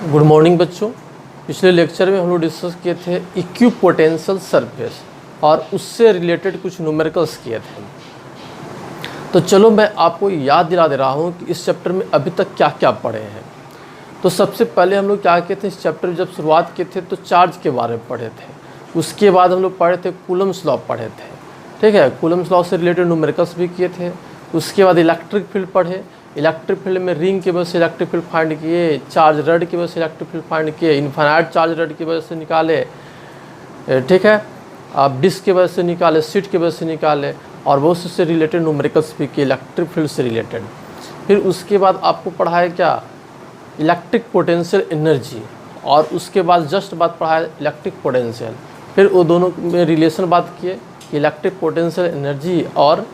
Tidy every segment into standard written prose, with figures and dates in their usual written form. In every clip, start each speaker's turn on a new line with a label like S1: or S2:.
S1: Good morning बच्चों। पिछले lecture में हम लोग डिस्कस किए थे इक्विपोटेंशियल सरफेस और उससे रिलेटेड कुछ न्यूमेरिकल्स किए थे। तो चलो मैं आपको याद दिला दे रहा हूँ कि इस चैप्टर में अभी तक क्या क्या पढ़े हैं। तो सबसे पहले हम लोग क्या किए थे, इस चैप्टर में जब शुरुआत किए थे तो चार्ज के बारे में पढ़े थे। उसके बाद हम लोग पढ़े थे कूलम्स लॉ पढ़े थे, ठीक है। कूलम्स लॉ से रिलेटेड न्यूमेरिकल्स भी किए थे। उसके बाद इलेक्ट्रिक फील्ड पढ़े। इलेक्ट्रिक फील्ड में रिंग की वजह से इलेक्ट्रिक फील्ड फाइंड किए, चार्ज रड की वजह से इलेक्ट्रिक फील्ड फाइंड किए, इन्फाइनाइट चार्ज रड की वजह से निकाले, ठीक है। आप डिस्क की वजह से निकाले, सीट की वजह से निकाले, और बहुत से रिलेटेड न्यूमेरिकल्स भी किए इलेक्ट्रिक फील्ड से रिलेटेड। फिर उसके बाद आपको पढ़ाया क्या, इलेक्ट्रिक पोटेंशियल एनर्जी, और उसके बाद जस्ट बात पढ़ाया इलेक्ट्रिक पोटेंशियल। फिर वो दोनों में रिलेशन बात किए कि इलेक्ट्रिक पोटेंशियल एनर्जी और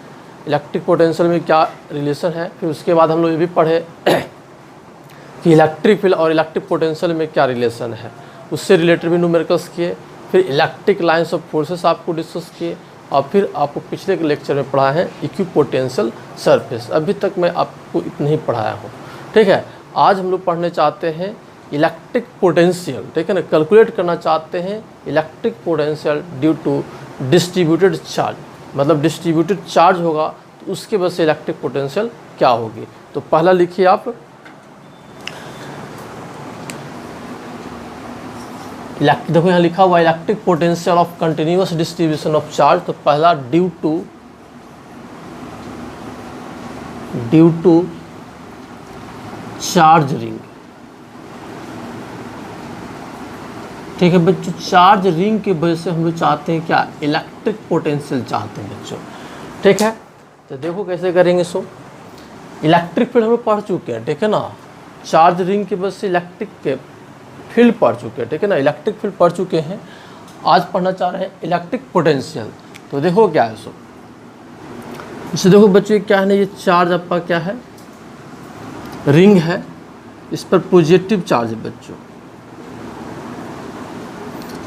S1: इलेक्ट्रिक पोटेंशियल में क्या रिलेशन है। फिर उसके बाद हम लोग ये भी पढ़े कि इलेक्ट्रिक फील्ड और इलेक्ट्रिक पोटेंशियल में क्या रिलेशन है, उससे रिलेटेड भी न्यूमेरिकल्स किए। फिर इलेक्ट्रिक लाइंस ऑफ फोर्सेस आपको डिस्कस किए, और फिर आपको पिछले लेक्चर में पढ़ा है इक्विपोटेंशियल सरफेस। अभी तक मैं आपको इतना ही पढ़ाया हूँ, ठीक है। आज हम लोग पढ़ने चाहते हैं इलेक्ट्रिक पोटेंशियल, ठीक है ना। कैलकुलेट करना चाहते हैं electric potential due to distributed charge, मतलब डिस्ट्रीब्यूटेड चार्ज होगा तो उसके वजह से इलेक्ट्रिक पोटेंशियल क्या होगी। तो पहला लिखिए आप, देखो यहाँ लिखा हुआ electric potential of continuous distribution of charge. तो पहला ड्यू टू चार्ज रिंग, ठीक है बच्चों। चार्ज रिंग की वजह से हम लोग चाहते हैं क्या, इलेक्ट्रिक पोटेंशियल चाहते हैं बच्चों, ठीक है। तो देखो कैसे करेंगे। सो इलेक्ट्रिक फील्ड हम लोग पढ़ चुके हैं, ठीक है ना। चार्ज रिंग की वजह से इलेक्ट्रिक के फील्ड पढ़ चुके हैं, ठीक है ना। इलेक्ट्रिक फील्ड पढ़ चुके हैं। आज पढ़ना चाह रहे हैं इलेक्ट्रिक पोटेंशियल। तो देखो क्या है। सो इसे देखो बच्चों क्या है ना, ये चार्ज आपका क्या है, रिंग है, इस पर पॉजिटिव चार्ज है बच्चों।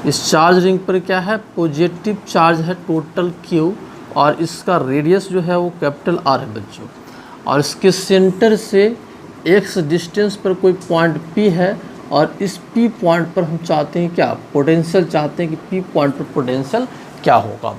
S1: इस चार्ज रिंग पर क्या है, पॉजिटिव चार्ज है टोटल Q, और इसका रेडियस जो है वो कैपिटल R है बच्चों। और इसके सेंटर से x डिस्टेंस पर कोई पॉइंट P है, और इस P पॉइंट पर हम चाहते हैं क्या, पोटेंशियल चाहते हैं कि P पॉइंट पर पोटेंशियल क्या होगा।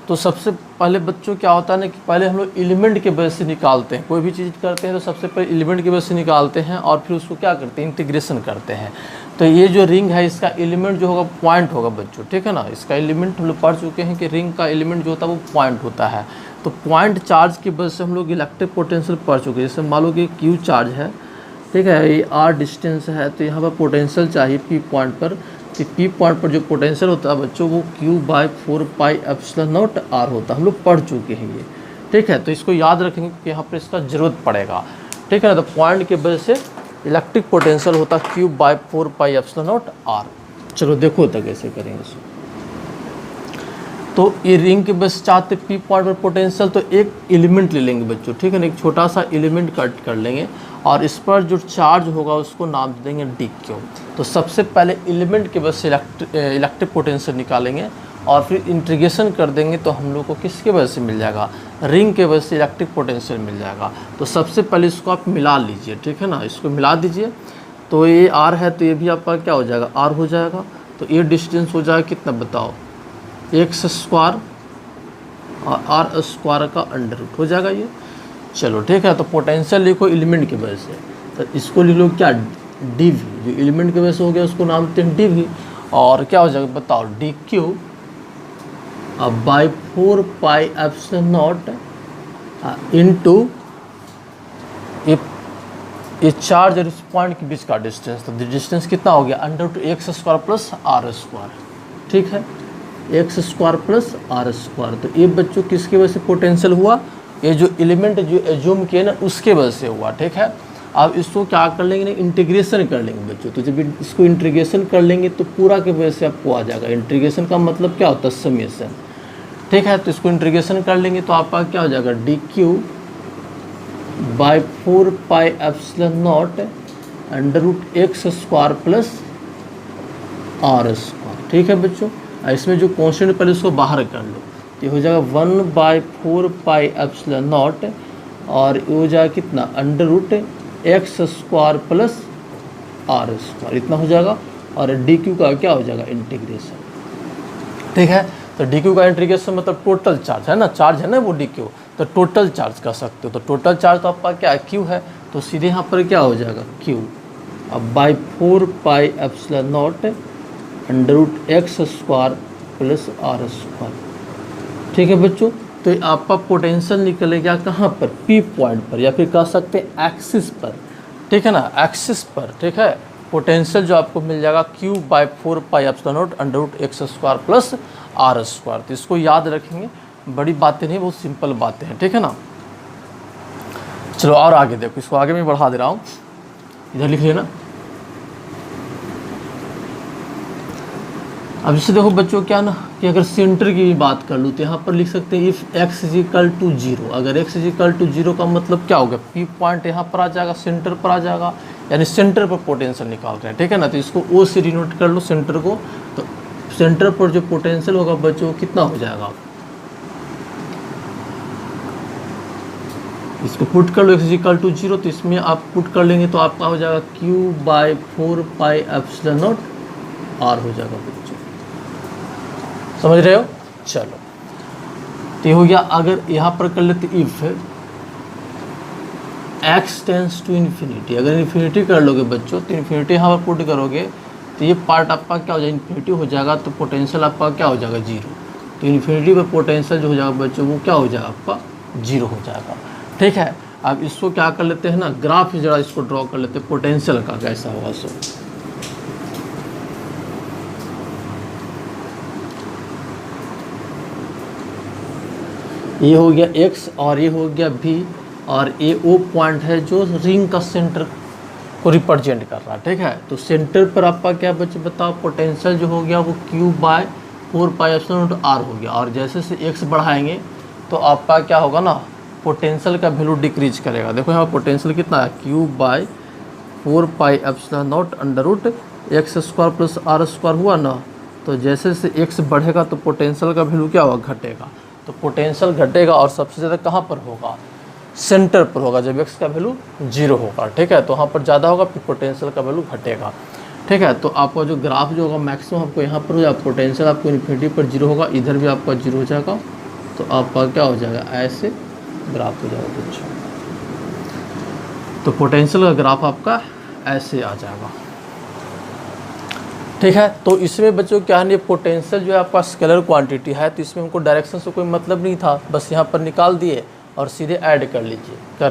S1: तो सबसे पहले बच्चों क्या होता है ना कि पहले हम लोग एलिमेंट के वजह से निकालते हैं। कोई भी चीज़ करते हैं तो सबसे पहले एलिमेंट की वजह से निकालते हैं, और फिर उसको क्या करते हैं, इंटीग्रेशन करते हैं। तो ये जो रिंग है इसका एलिमेंट जो होगा पॉइंट होगा बच्चों, ठीक है ना। इसका एलिमेंट हम लोग पढ़ चुके हैं कि रिंग का एलिमेंट जो होता है वो पॉइंट होता है। तो पॉइंट चार्ज की वजह से हम लोग इलेक्ट्रिक पोटेंशियल पढ़ चुके हैं। जैसे मान लो कि Q चार्ज है, ठीक है, ये R डिस्टेंस है, तो यहाँ पर पोटेंशियल चाहिए P पॉइंट पर। कि P पॉइंट पर जो पोटेंशियल होता है बच्चों वो Q/4πε0 R होता है। हम लोग पढ़ चुके हैं ये, ठीक है। तो इसको याद रखेंगे कि यहाँ पर इसका ज़रूरत पड़ेगा, ठीक है ना। तो पॉइंट की वजह से इलेक्ट्रिक पोटेंशियल होता है Q/4πε0 R। चलो देखो तक कैसे करेंगे इसको। तो ये रिंग के बस चाहते P पॉइंट पर पोटेंशियल, तो एक एलिमेंट ले लेंगे बच्चों, ठीक है ना। एक छोटा सा एलिमेंट कट कर लेंगे, और इस पर जो चार्ज होगा उसको नाम दे देंगे dq। तो सबसे पहले एलिमेंट के बस इलेक्ट्रिक पोटेंशियल निकालेंगे, और फिर इंटीग्रेशन कर देंगे तो हम लोग को किसके वजह से मिल जाएगा, रिंग के वजह से इलेक्ट्रिक पोटेंशियल मिल जाएगा। तो सबसे पहले इसको आप मिला लीजिए, ठीक है ना। इसको मिला दीजिए। तो ये R है, तो ये भी आपका क्या हो जाएगा, R हो जाएगा। तो ये डिस्टेंस हो जाएगा कितना बताओ, x² और R² का अंडर रूट हो जाएगा ये। चलो ठीक है। तो पोटेंशियल लिखो एलिमेंट की वजह से, तो इसको लिख लो क्या, dV। जो एलिमेंट की वजह से हो गया उसको नाम देते हैं dV। और क्या हो जाएगा बताओ, dq/4πε0 इंटू ये चार्ज और इस पॉइंट के बीच का डिस्टेंस। तो डिस्टेंस कितना हो गया, √x² + R², ठीक है, x² + R²। तो ये बच्चों किसकी वजह से पोटेंशियल हुआ, ये जो एलिमेंट जो एज्यूम किए ना उसके वजह से हुआ, ठीक है। अब इसको क्या कर लेंगे ना, इंटीग्रेशन कर लेंगे बच्चों। तो जब इसको इंटीग्रेशन कर लेंगे तो पूरा के वजह से आपको आ जाएगा। इंटीग्रेशन का मतलब क्या होता है, समेशन, ठीक है। तो इसको इंटीग्रेशन कर लेंगे तो आपका क्या हो जाएगा, dq/4πε0 √x² + R², ठीक है बच्चों। इसमें जो कॉन्स्टेंट पहले उसको बाहर कर लो, तो ये हो जाएगा 1/4 पाई एप्सिलॉन नॉट, और ये हो जाएगा कितना √x² प्लस r², इतना हो जाएगा। और dq का क्या हो जाएगा इंटीग्रेशन, ठीक है। तो dq का इंटीग्रेशन मतलब टोटल चार्ज है ना, चार्ज है ना वो dq, तो टोटल चार्ज कर सकते हो। तो टोटल चार्ज तो आपका क्या है q है, तो सीधे यहाँ पर क्या हो जाएगा q अब /4 pi epsilon not √x² plus r², ठीक है बच्चों। तो आपका पोटेंशियल निकलेगा कहाँ पर, P पॉइंट पर, या फिर कह सकते हैं एक्सिस पर, ठीक है ना, एक्सिस पर, ठीक है। पोटेंशियल जो आपको मिल जाएगा q/4 pi epsilon not √x² plus r²। तो इसको याद रखेंगे, बड़ी बातें नहीं, बहुत सिंपल बातें हैं, ठीक है ना। चलो और आगे देखो, इसको आगे मैं बढ़ा दे रहा हूँ, इधर लिख लेना। अब जैसे देखो बच्चों क्या ना कि अगर सेंटर की भी बात कर लूँ तो यहाँ पर लिख सकते हैं इफ़ x = 0। अगर x = 0 का मतलब क्या होगा, P पॉइंट यहाँ पर आ जाएगा, सेंटर पर आ जाएगा, यानी सेंटर पर पोटेंशियल निकाल रहे हैं, ठीक है ना। तो इसको O से डिनोट कर लो सेंटर को, तो सेंटर पर जो पोटेंशियल होगा बच्चों कितना हो जाएगा, इसको पुट कर लो x = 0, तो इसमें आप पुट कर लेंगे तो आपका हो जाएगा q/4 पाई एप्सिलॉन नॉट r हो जाएगा बच्चों, समझ रहे हो। चलो तो ये हो गया। अगर यहाँ पर कर लेते if x tends to infinity, अगर इन्फिनिटी कर लोगे बच्चों तो इन्फिनिटी यहाँ पर पुट करोगे तो ये पार्ट आपका क्या हो जाएगा, इन्फिनिटी हो जाएगा, तो पोटेंशियल आपका क्या हो जाएगा 0। तो इन्फिनिटी पर पोटेंशियल जो हो जाएगा बच्चों वो क्या हो जाएगा आपका 0 हो जाएगा, ठीक है। अब इसको क्या कर लेते हैं ना, ग्राफ जरा इसको ड्रॉ कर लेते हैं पोटेंशियल का कैसा होगा। सो ये हो गया x और ये हो गया v, और ये O पॉइंट है जो रिंग का सेंटर को रिप्रेजेंट कर रहा है, ठीक है। तो सेंटर पर आपका क्या बच्चे बताओ, पोटेंशियल जो हो गया वो q/4 पाई एप्सिलॉन नॉट r हो गया, और जैसे से x बढ़ाएंगे तो आपका क्या होगा ना, पोटेंशियल का वैल्यू डिक्रीज करेगा। देखो यहाँ पोटेंशियल कितना है, q/4 pi epsilon not √x² plus r² हुआ ना, तो जैसे से x बढ़ेगा तो पोटेंशियल का वैल्यू क्या होगा, घटेगा। तो पोटेंशियल घटेगा और सबसे ज़्यादा कहाँ पर होगा, सेंटर पर होगा, जब x का वैल्यू 0 होगा, ठीक है। तो वहाँ पर ज़्यादा होगा, फिर पोटेंशियल का वैल्यू घटेगा, ठीक है। तो आपका जो ग्राफ जो होगा मैक्सिमम आपको यहाँ पर हो जाएगा, पोटेंशियल आपको इन्फिनिटी पर 0 होगा, इधर भी आपका 0 हो जाएगा, तो आपका क्या हो जाएगा, ऐसे ग्राफ हो जाएगा कुछ। तो पोटेंशियल का ग्राफ आपका ऐसे आ जाएगा, ठीक है। तो इसमें बच्चों क्या है, पोटेंशियल जो है आपका स्केलर क्वांटिटी है, तो इसमें हमको डायरेक्शन से कोई मतलब नहीं था, बस यहाँ पर निकाल दिए और सीधे ऐड कर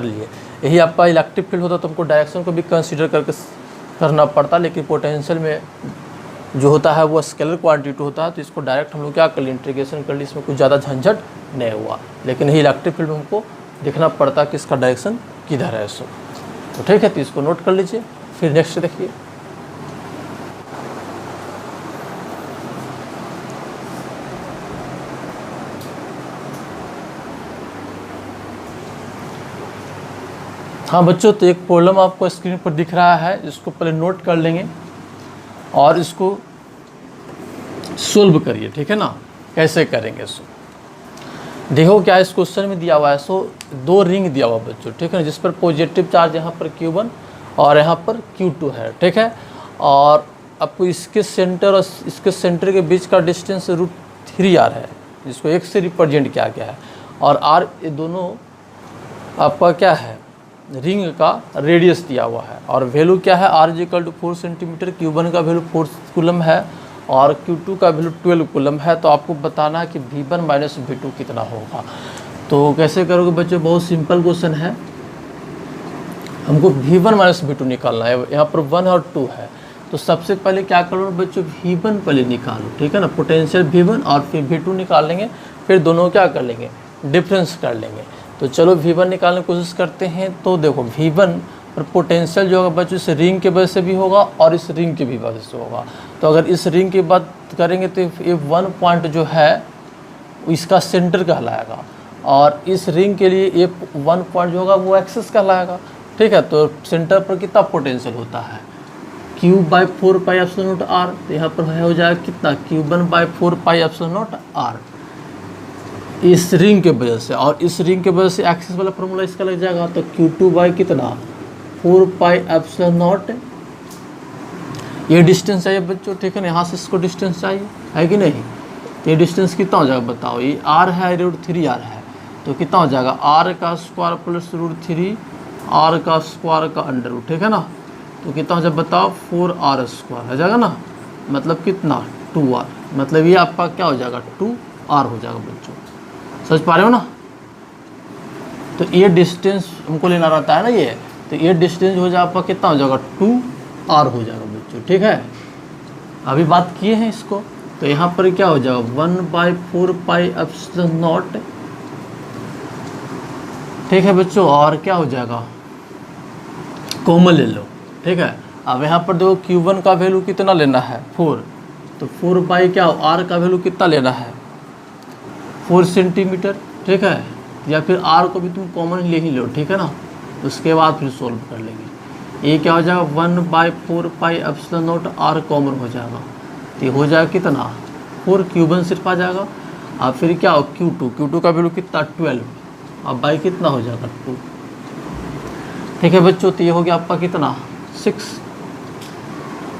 S1: लिए। यही आपका इलेक्ट्रिक फील्ड होता तो हमको डायरेक्शन को भी कंसीडर करके करना पड़ता, लेकिन पोटेंशियल में जो होता है वो स्केलर क्वांटिटी होता है, तो इसको डायरेक्ट हम लोग क्या कर लिए, इंटीग्रेशन कर लिए, इसमें कुछ ज़्यादा झंझट नहीं हुआ। लेकिन यही इलेक्ट्रिक फील्ड में हमको देखना पड़ता कि इसका डायरेक्शन किधर है। सो तो ठीक है, तो इसको नोट कर लीजिए। फिर नेक्स्ट देखिए, हाँ बच्चों, तो एक प्रॉब्लम आपको स्क्रीन पर दिख रहा है, इसको पहले नोट कर लेंगे और इसको सोल्व करिए, ठीक है ना। कैसे करेंगे इसको, देखो क्या इस क्वेश्चन में दिया हुआ है। सो 2 रिंग दिया हुआ बच्चों, ठीक है ना, जिस पर पॉजिटिव चार्ज यहाँ पर Q1 और यहाँ पर Q2 है, ठीक है। और आपको इसके सेंटर और इसके सेंटर के बीच का डिस्टेंस √3r है, जिसको x से रिप्रेजेंट किया गया है, और r ये दोनों आपका क्या है, रिंग का रेडियस दिया हुआ है, और वैल्यू क्या है, r = 4 सेंटीमीटर, Q1 का वैल्यू 4 कूलम है और Q2 का वैल्यू 12 कूलम है। तो आपको बताना है कि V1 - V2 कितना होगा। तो कैसे करोगे बच्चों, बहुत सिंपल क्वेश्चन है, हमको V1 - V2 निकालना है। यहाँ पर 1 और 2 है, तो सबसे पहले क्या करो बच्चों, V1 पहले निकालो, ठीक है ना, पोटेंशियल V1, और फिर V2 निकाल लेंगे, फिर दोनों क्या कर लेंगे, डिफरेंस कर लेंगे। तो चलो V1 निकालने की कोशिश करते हैं। तो देखो V1 पर पोटेंशियल जो होगा बच्चों इस रिंग के वजह से भी होगा और इस रिंग की भी वजह से होगा। तो अगर इस रिंग की बात करेंगे तो ये 1 पॉइंट जो है इसका सेंटर कहलाएगा, और इस रिंग के लिए ये 1 पॉइंट जो होगा वो एक्सिस कहलाएगा, ठीक है। तो सेंटर पर कितना पोटेंशियल होता है, Q by 4 pi epsilon naught r, तो यहाँ पर हो जाएगा कितना Q1 by 4 pi epsilon naught r, इस रिंग के वजह से। और इस रिंग के वजह से एक्सिस वाला फॉर्मूला इसका लग जाएगा, तो Q2 बाई कितना 4 पाई एप्सिलॉन नॉट, ये डिस्टेंस चाहिए बच्चों, ठीक है ना, यहाँ से इसको डिस्टेंस चाहिए, है कि नहीं। ये डिस्टेंस कितना हो जाएगा बताओ, ये r है, √3r है, तो कितना हो जाएगा r का स्क्वायर प्लस √3 r का स्क्वायर का अंडर रूट, ठीक है ना। तो कितना हो जाएगा बताओ 4r स्क्वायर हो जाएगा ना, मतलब कितना 2r, मतलब ये आपका क्या हो जाएगा 2r हो जाएगा बच्चों, समझ पा रहे हो ना। तो ये डिस्टेंस हमको लेना रहता है ना ये, तो ये डिस्टेंस हो जाएगा आपका कितना हो जाएगा 2r हो जाएगा बच्चों, ठीक है। अभी बात किए हैं इसको, तो यहाँ पर क्या हो जाएगा 1/4 पाई एप्सिलॉन नॉट, ठीक है बच्चों। और क्या हो जाएगा कॉमन ले लो, ठीक है। अब यहाँ पर देखो Q1 का वैल्यू कितना लेना है 4, तो 4 बाई क्या R का वैल्यू कितना लेना है 4 सेंटीमीटर, ठीक है। या फिर R को भी तुम कॉमन ले ही लो, ठीक है ना, उसके बाद फिर सोल्व कर लेंगे। ये क्या हो जाएगा 1/4 पाई एप्सिलॉन नॉट R कॉमन हो जाएगा, तो ये हो जाएगा कितना 4, Q1 सिर्फ आ जाएगा। अब फिर क्या हो Q2 का वैल्यू कितना 12, अब बाई कितना हो जाएगा 2, ठीक है बच्चों। तो ये हो गया आपका कितना 6।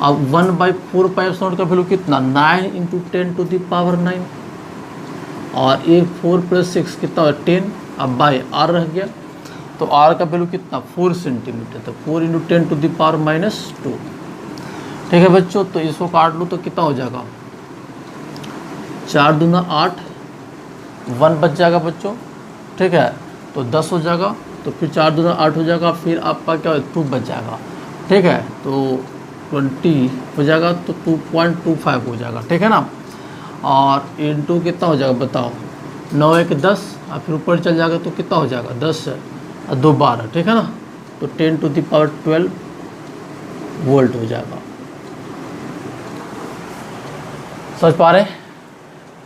S1: अब 1/4 पाई एप्सिलॉन नॉट का वैल्यू कितना 9 × 10⁻⁹, और ये 4 + 6 कितना 10, अब बाई R रह गया, तो R का वैल्यू कितना 4 सेंटीमीटर, तो 4 × 10⁻⁻², ठीक है बच्चों। तो इसको काट लो तो कितना हो जाएगा 4 दूना 8, 1 बच जाएगा बच्चों, ठीक है। तो 10 हो जाएगा, तो फिर 4 दूना 8 हो जाएगा, फिर आपका क्या 2 बच जाएगा, ठीक है। तो 20 हो जाएगा, तो 2.25 हो जाएगा, ठीक है ना। और इंटू कितना हो जाएगा बताओ 9 × 1 = 10, और फिर ऊपर चल जाएगा तो कितना हो जाएगा 10 और 2 12, ठीक है ना। तो 10⁻12 वोल्ट हो जाएगा, समझ पा रहे हैं।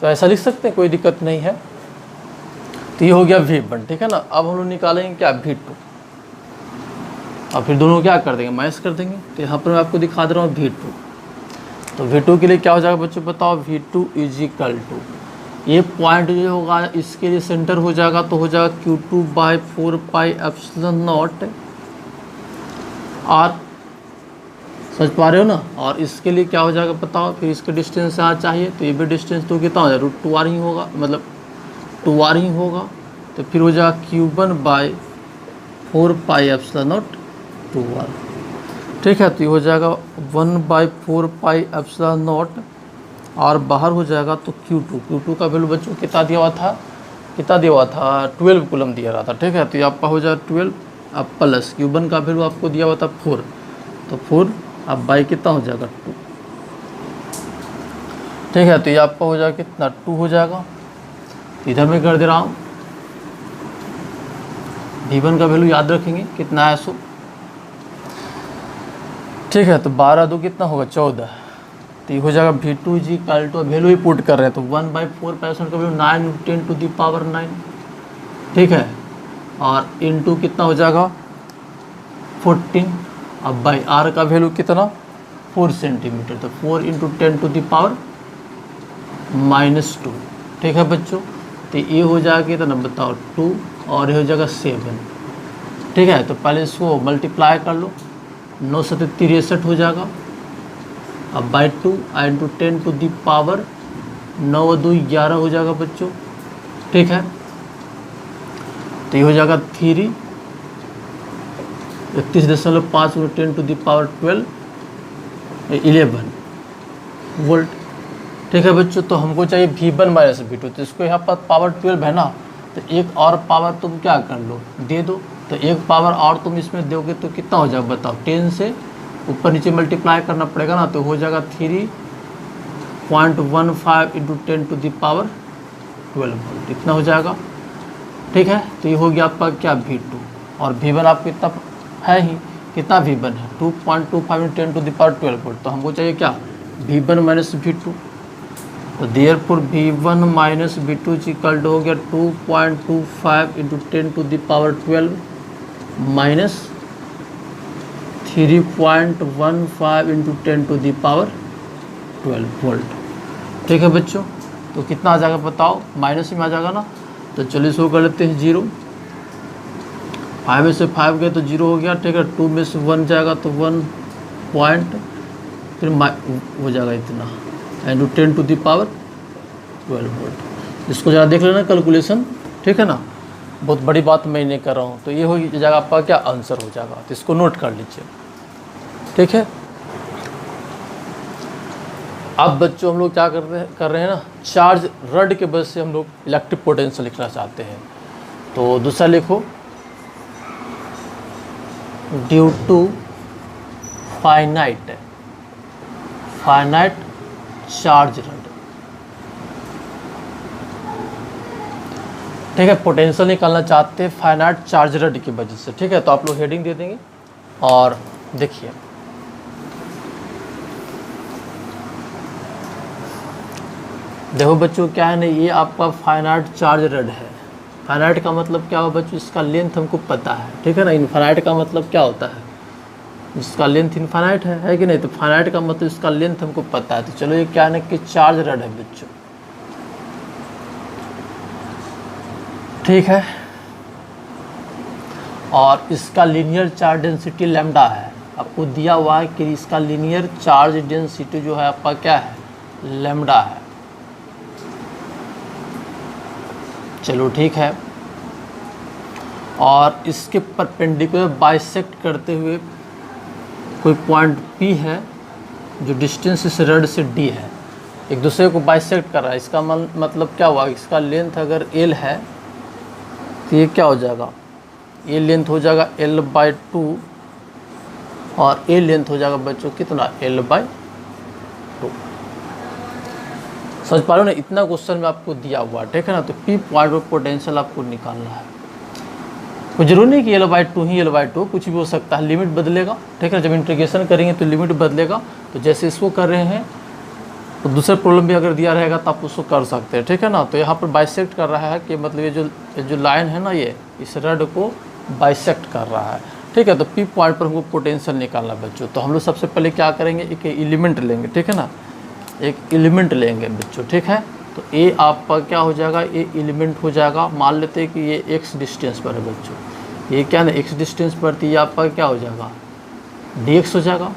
S1: तो ऐसा लिख सकते हैं, कोई दिक्कत नहीं है। तो ये हो गया V1, ठीक है ना। अब हम लोग निकालेंगे क्या V2, और फिर दोनों क्या कर देंगे मैच कर देंगे। तो यहाँ पर मैं आपको दिखा दे रहा हूँ V2। तो V2 के लिए क्या हो जाएगा बच्चों बताओ, V2 = ये पॉइंट जो होगा इसके लिए सेंटर हो जाएगा, तो हो जाएगा Q2/4 पाई एप्सिलॉन नॉट R, समझ पा रहे हो ना। और इसके लिए क्या हो जाएगा बताओ, फिर इसके डिस्टेंस यहाँ चाहिए, तो ये भी डिस्टेंस तो कितना हो जाएगा √2r ही होगा, मतलब 2r ही होगा। तो फिर हो जाएगा Q1/4 pi epsilon not 2r, ठीक है। तो ये हो जाएगा 1/4 पाई एप्सिलॉन नॉट, और बाहर हो जाएगा तो Q2 का वैल्यू बच्चों कितना दिया हुआ था 12 कूलम दिया रहा था, ठीक है। तो ये आपका हो जाएगा 12, अब प्लस Q1 का वैल्यू आपको दिया हुआ था 4, तो 4 अब बाई कितना हो जाएगा 2, ठीक है। तो ये आपका हो जाएगा कितना 2 हो जाएगा। इधर मैं कर दे रहा हूँ, V1 का वैल्यू याद रखेंगे कितना है 100, ठीक है। तो 12 2 कितना होगा 14, तो ये हो जाएगा V2 = वैल्यू ही पुट कर रहे हैं, तो 1/4 पाई एप्सिलॉन का वैल्यू 9 × 10⁻⁹, ठीक है। और इंटू कितना हो जाएगा 14, अब बाई R का वैल्यू कितना 4 सेंटीमीटर, तो 4 × 10⁻⁻², ठीक है बच्चों। तो ये हो जाएगा कितना बताओ 2, और ये हो जाएगा 7, ठीक है। तो पहले इसको मल्टीप्लाई कर लो, 9 × 7 = 63 हो जाएगा, अब बाई 2 × 10⁻9 और 2 11 हो जाएगा बच्चों, ठीक है। तो ये हो जाएगा 3 31.5 × 10⁻12 11 वोल्ट, ठीक है बच्चों। तो हमको चाहिए V1 - V2, तो इसको यहाँ पर पावर 12 है ना, तो एक और पावर तुम क्या कर लो दे दो, तो एक पावर और तुम इसमें दोगे तो कितना हो जाएगा बताओ 10 से ऊपर नीचे मल्टीप्लाई करना पड़ेगा ना, तो हो जाएगा 3.15 × 10⁻12 वोल्ट, इतना हो जाएगा, ठीक है। तो ये हो गया आपका क्या V2, और V1 आपको कितना है ही, कितना V1 है 2.25 × 10⁻12 वोल्ट, तो हमको चाहिए क्या V1 - V2, तो देयरफॉर V1 - V2 = हो गया 2.25 × 10⁻12 - 3.15 इंटू 10⁻12 वोल्ट। ठीक है बच्चों, तो कितना आ जाएगा बताओ, माइनस में आ जाएगा ना। तो चलिए इसको कर लेते हैं 0। 5 में से 5 गए तो 0 हो गया। ठीक है, 2 में से 1 जाएगा तो 1 पॉइंट, फिर हो जाएगा इतना इंटू 10⁻12 वोल्ट। इसको ज़रा देख लेना कैलकुलेशन, ठीक है ना, बहुत बड़ी बात मैं नहीं कर रहा हूँ। तो ये हो जाएगा आपका क्या आंसर हो जाएगा, तो इसको नोट कर लीजिए। ठीक है, अब बच्चों हम लोग क्या कर रहे हैं ना, चार्ज रड के वजह से हम लोग इलेक्ट्रिक पोटेंशियल लिखना चाहते हैं। तो दूसरा लिखो, due to finite charge rod. ठीक है, पोटेंशियल निकालना चाहते हैं फाइनाइट चार्ज रड की वजह से। ठीक है, तो आप लोग हेडिंग दे देंगे और देखिए देखो बच्चों क्या है ना, ये आपका फाइनाइट चार्ज रड है। फाइनाइट का मतलब क्या हुआ बच्चों, इसका लेंथ हमको पता है। ठीक है ना, इनफाइनाइट का मतलब क्या होता है, इसका लेंथ इनफाइनाइट है कि नहीं। तो फाइनाइट का मतलब इसका लेंथ हमको पता है। तो चलो ये क्या है ना कि चार्ज रड है बच्चों। ठीक है, और इसका लीनियर चार्ज डेंसिटी लैम्डा है। आपको दिया हुआ है कि इसका लीनियर चार्ज डेंसिटी जो है आपका क्या है, लैम्डा है। चलो ठीक है, और इसके परपेंडिकुलर बाइसेक्ट करते हुए कोई पॉइंट P है जो डिस्टेंस इस रड से D है, एक दूसरे को बाइसेक्ट कर रहा है। इसका मतलब क्या हुआ, इसका लेंथ अगर L है तो ये क्या हो जाएगा, ये लेंथ हो जाएगा L/2 और ये लेंथ हो जाएगा बच्चों कितना, L/2। समझ पा रहे हो ना, इतना क्वेश्चन में आपको दिया हुआ। ठीक है ना, तो P पॉइंट पर पोटेंशियल आपको निकालना है। कोई जरूरी नहीं कि L/2 ही L/2, कुछ भी हो सकता है, लिमिट बदलेगा। ठीक है, जब इंटीग्रेशन करेंगे तो लिमिट बदलेगा। तो जैसे इसको कर रहे हैं तो दूसरे प्रॉब्लम भी अगर दिया रहेगा तो आप उसको कर सकते हैं। ठीक है ना, तो यहाँ पर बाइसेक्ट कर रहा है कि मतलब ये जो लाइन है ना, ये इस रड को बाइसेक्ट कर रहा है। ठीक है, तो P पॉइंट पर हमको पोटेंशियल निकालना बच्चों। तो हम लोग सबसे पहले क्या करेंगे, एक एलिमेंट लेंगे। ठीक है ना, एक एलिमेंट लेंगे बच्चों। ठीक है, तो ये आपका क्या हो जाएगा, ये एलिमेंट हो जाएगा। मान लेते हैं कि ये x डिस्टेंस पर है बच्चों, ये क्या ना x डिस्टेंस पर थी, ये आपका क्या हो जाएगा, dx हो जाएगा।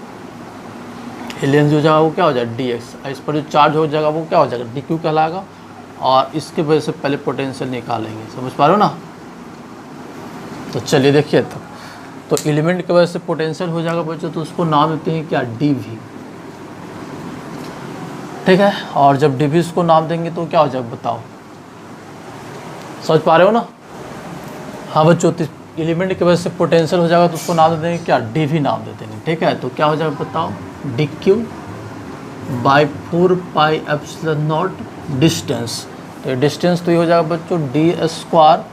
S1: लेंथ जो जाएगा वो क्या हो जाएगा, dx। इस पर जो चार्ज हो जाएगा वो क्या हो जाएगा, dq कहलाएगा। और इसके वजह से पहले पोटेंशियल निकालेंगे। समझ पा रहे हो ना। तो चलिए देखिए, तो एलिमेंट की वजह से पोटेंशियल हो जाएगा बच्चों, तो उसको नाम देते हैं क्या, dv। ठीक है, और जब dv इसको नाम देंगे तो क्या हो जाएगा बताओ, समझ पा रहे हो ना। हाँ बच्चों, एलिमेंट की वजह से पोटेंशियल हो जाएगा तो उसको नाम दे देंगे क्या, dv नाम दे देंगे। ठीक है, तो क्या हो जाएगा बताओ, dq/4πε0 डिस्टेंस। तो ये डिस्टेंस तो ये हो जाएगा बच्चों d²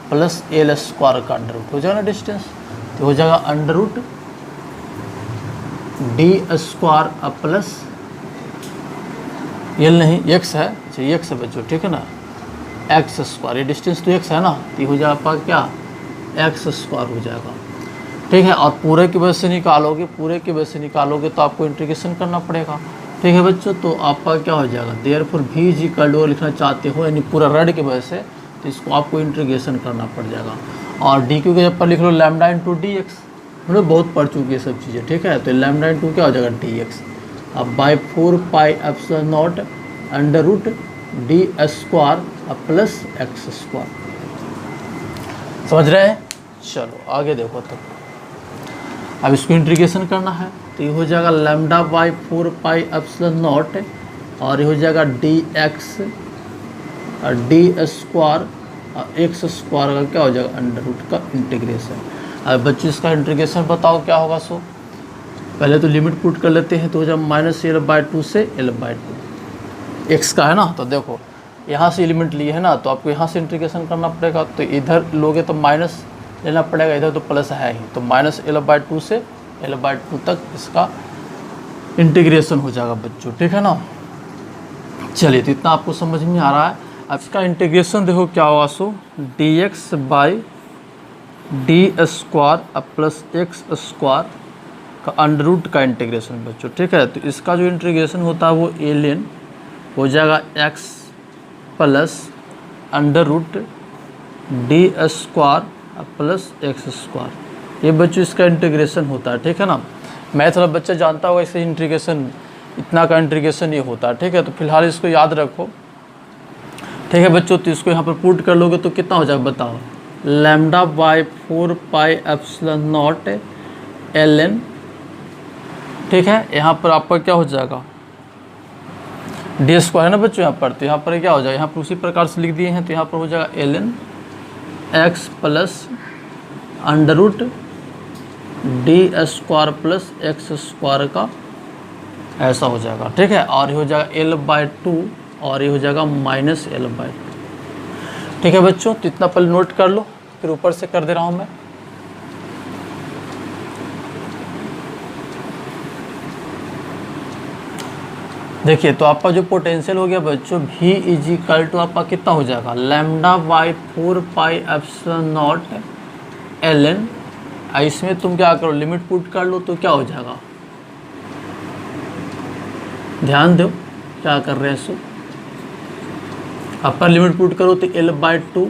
S1: प्लस l² का अंडर रूट हो जाएगा ना डिस्टेंस। तो हो जाएगा under root d² plus l नहीं x है, अच्छा x है बच्चों। ठीक है ना, x², ये डिस्टेंस तो x है ना, तो ये हो जाएगा आपका क्या, x² हो जाएगा। ठीक है, और पूरे की वजह से निकालोगे, पूरे की वजह से निकालोगे तो आपको इंटीग्रेशन करना पड़ेगा। ठीक है बच्चों, तो आपका क्या हो जाएगा, देयरफॉर v = लिखना चाहते हो यानी पूरा रड की वजह से, तो इसको आपको इंटीग्रेशन करना पड़ जाएगा। और dq के जब पर लिख लो लैम्डा इंटू dx, हम लोग बहुत पढ़ चुकी है सब चीज़ें। ठीक है, तो लैम्डा इंटू क्या हो जाएगा dx, अब /4πε0 under root d² plus x²। समझ रहे हैं। चलो आगे देखो, तो अब इसको इंटीग्रेशन करना है। तो ये हो जाएगा λ/4πε0 और ये हो जाएगा dx और d² और x² का क्या हो जाएगा, अंडर रूट का इंटीग्रेशन। अब बच्चों इसका इंटीग्रेशन बताओ क्या होगा। सो पहले तो लिमिट पुट कर लेते हैं, तो हो जाएगा -l/2 से l/2, x का है ना। तो देखो यहाँ से एलिमेंट लिए है ना, तो आपको यहाँ से इंटीग्रेशन करना पड़ेगा। तो इधर लोगे तो माइनस लेना पड़ेगा, इधर तो प्लस है ही, तो -l/2 से l/2 तक इसका इंटीग्रेशन हो जाएगा बच्चों। ठीक है ना। चलिए, तो इतना आपको समझ में आ रहा है। अब इसका इंटीग्रेशन देखो क्या होगा, सो dx D square plus x square का अंडर रूट का इंटीग्रेशन बच्चों, ठीक है। तो इसका जो इंटीग्रेशन होता है वो एलियन हो जाएगा x plus under root d square plus x square. ये बच्चों इसका इंटीग्रेशन होता है, ठीक है ना। मैथ वाला बच्चा जानता होगा इससे इंटीग्रेशन, इतना का इंटीग्रेशन ये होता है, ठीक है। तो फिलहाल इसको याद रखो, ठीक है बच्चों। तो इसको यहाँ पर पुट कर लोगे तो कितना हो जाएगा बताओ, lambda by 4 pi epsilon naught l n, ठीक है। यहाँ पर आपका क्या हो जाएगा, डी स्क्वायर है ना बच्चों यहाँ पर, तो यहाँ पर क्या हो जाएगा, यहाँ पर उसी प्रकार से लिख दिए हैं। तो यहाँ पर हो जाएगा l n x plus under root d square plus x square का ऐसा हो जाएगा, ठीक है। और ये हो जाएगा एल बाई 2 और ये हो जाएगा माइनस एल बाई 2, ठीक है बच्चों। तो इतना पहले नोट कर लो, फिर ऊपर से कर दे रहा हूँ मैं। देखिए तो आपका जो पोटेंशियल हो गया बच्चों V इज इक्वल टू आपका कितना हो जाएगा, lambda by 4 pi epsilon naught l n. इसमें तुम क्या करो, लिमिट पुट कर लो तो क्या हो जाएगा, ध्यान दो क्या कर रहे हैं सो, अपर लिमिट पुट करो तो l by 2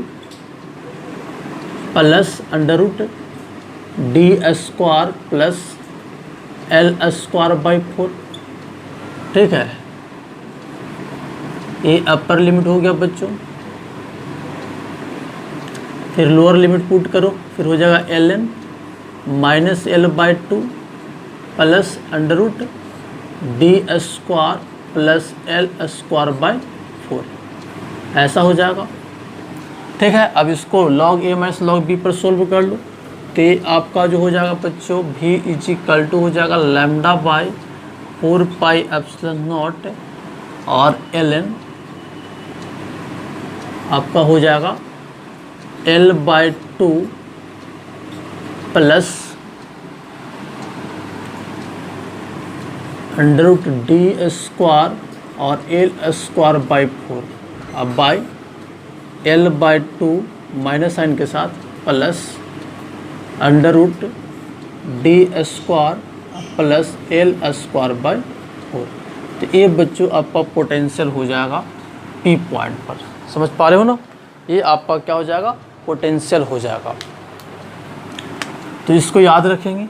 S1: plus under root d square plus l square by 4, ठीक है। ये अपर लिमिट हो गया बच्चों। फिर लोअर लिमिट पुट करो, फिर हो जाएगा l n minus l by 2 plus under root d square plus l square by 4, ऐसा हो जाएगा, ठीक है। अब इसको log a minus log b पर सोल्व कर लो तो आपका जो हो जाएगा बच्चों V इज इक्वल टू हो जाएगा lambda by 4 pi epsilon not और एल एन आपका हो जाएगा L by 2 plus under root d square और एल स्क्वायर बाई 4, अब by L by 2 minus sign के साथ plus under root d square plus l square by 4। तो ये बच्चों आपका पोटेंशियल हो जाएगा P पॉइंट पर, समझ पा रहे हो ना। ये आपका क्या हो जाएगा, पोटेंशियल हो जाएगा। तो इसको याद रखेंगे।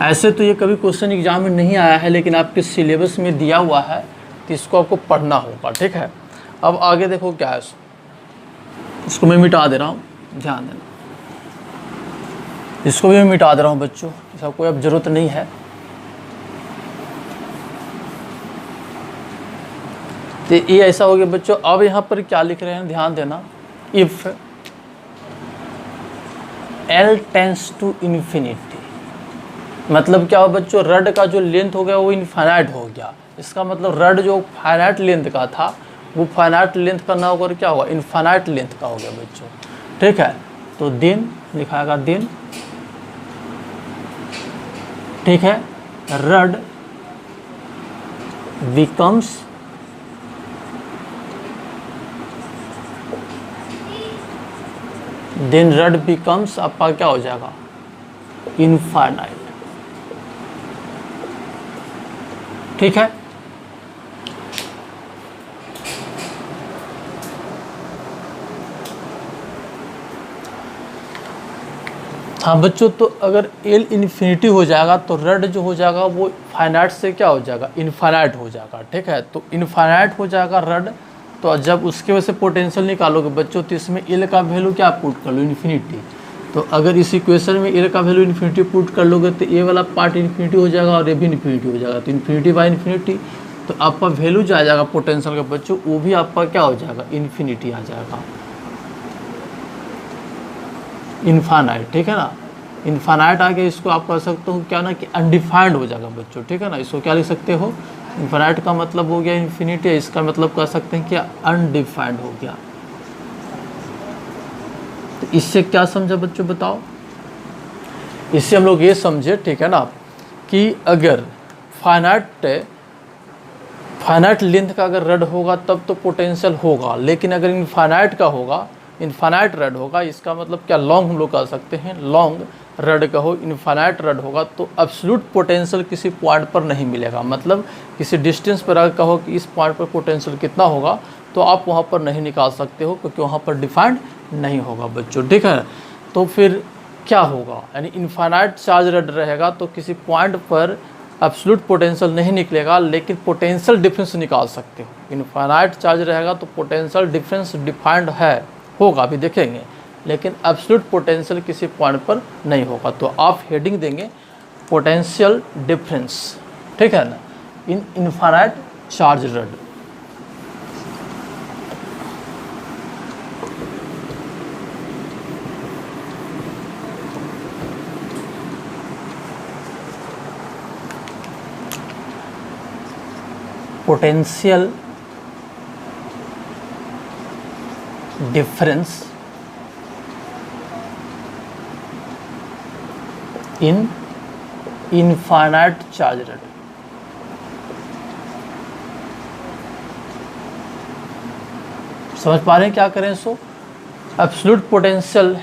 S1: ऐसे तो ये कभी क्वेश्चन एग्जाम में नहीं आया है, लेकिन आपके सिलेबस में दिया हुआ है तो इसको आपको पढ़ना होगा, ठीक है। अब आगे देखो क्या है, इसको मैं मिटा दे रहा हूँ, ध्यान देना। इसको भी मैं मिटा दे रहा हूँ बच्चों, इसका कोई अब ज़रूरत नहीं है। तो ये ऐसा हो गया बच्चों। अब यहाँ पर क्या लिख रहे हैं, ध्यान देना। If L tends to infinity, मतलब क्या हो बच्चों, रड का जो लेंथ हो गया वो इनफाइनाइट हो गया। इसका मतलब रड जो फाइनाइट लेंथ का था वो फाइनाइट लेंथ का ना होकर क्या होगा, इनफाइनाइट लेंथ का हो गया बच्चों, ठीक है। तो दिन लिखाएगा दिन, ठीक है। Rod becomes then rod becomes आपका क्या हो जाएगा, इनफाइनाइट, ठीक है। हाँ बच्चों, तो अगर L इन्फिनिटी हो जाएगा तो रड जो हो जाएगा वो फाइनाइट से क्या हो जाएगा, इनफाइनाइट हो जाएगा, ठीक है। तो इनफाइनाइट हो जाएगा रड। तो जब उसके वजह से पोटेंशियल निकालोगे बच्चों तो इसमें L का वैल्यू क्या पुट कर लो, इन्फिनिटी। तो अगर इस इक्वेशन में L का वैल्यू इन्फिनिटी पुट कर लोगे तो ये वाला पार्ट इन्फिनिटी हो जाएगा और ये भी इन्फिनिटी हो जाएगा। तो इन्फिनिटी बाई इन्फिनिटी, तो आपका वैल्यू जो आ जाएगा पोटेंशियल का बच्चों वो भी आपका क्या हो जाएगा, इन्फिनिटी आ जाएगा, इनफाइनाइट, ठीक है ना। इनफाइनाइट आके इसको आप कह सकते हो क्या ना कि अनडिफाइंड हो जाएगा बच्चों, ठीक है ना। इसको क्या लिख सकते हो, इनफाइनाइट का मतलब हो गया इन्फिनिटी, इसका मतलब कह सकते हैं क्या, अनडिफाइंड हो गया। तो इससे क्या समझा बच्चों बताओ। इससे हम लोग ये समझे, ठीक है ना, कि अगर फाइनाइट लेंथ का अगर रड होगा तब तो पोटेंशियल होगा, लेकिन अगर इनफाइनाइट का होगा इनफाइनाइट रड होगा, इसका मतलब क्या लॉन्ग हम लोग कह सकते हैं, लॉन्ग रड कहो, इनफाइनाइट रड होगा तो एब्सोल्यूट पोटेंशियल किसी पॉइंट पर नहीं मिलेगा। मतलब किसी डिस्टेंस पर अगर कहो कि इस पॉइंट पर पोटेंशियल कितना होगा तो आप वहाँ पर नहीं निकाल सकते हो, क्योंकि वहाँ पर डिफाइंड नहीं होगा बच्चों, ठीक है। तो फिर क्या होगा, यानी इनफाइनाइट चार्ज रड रहेगा तो किसी पॉइंट पर एब्सोल्यूट पोटेंशियल नहीं निकलेगा, लेकिन पोटेंशियल डिफरेंस निकाल सकते हो। इनफाइनाइट चार्ज रहेगा तो पोटेंशियल डिफरेंस डिफाइंड होगा, अभी देखेंगे, लेकिन एब्सोल्यूट पोटेंशियल किसी पॉइंट पर नहीं होगा। तो आप हेडिंग देंगे पोटेंशियल डिफरेंस, ठीक है ना, in infinite charge rod. Potential difference in infinite charge rod. समझ पा रहे हैं क्या करें? सो एब्सोल्यूट पोटेंशियल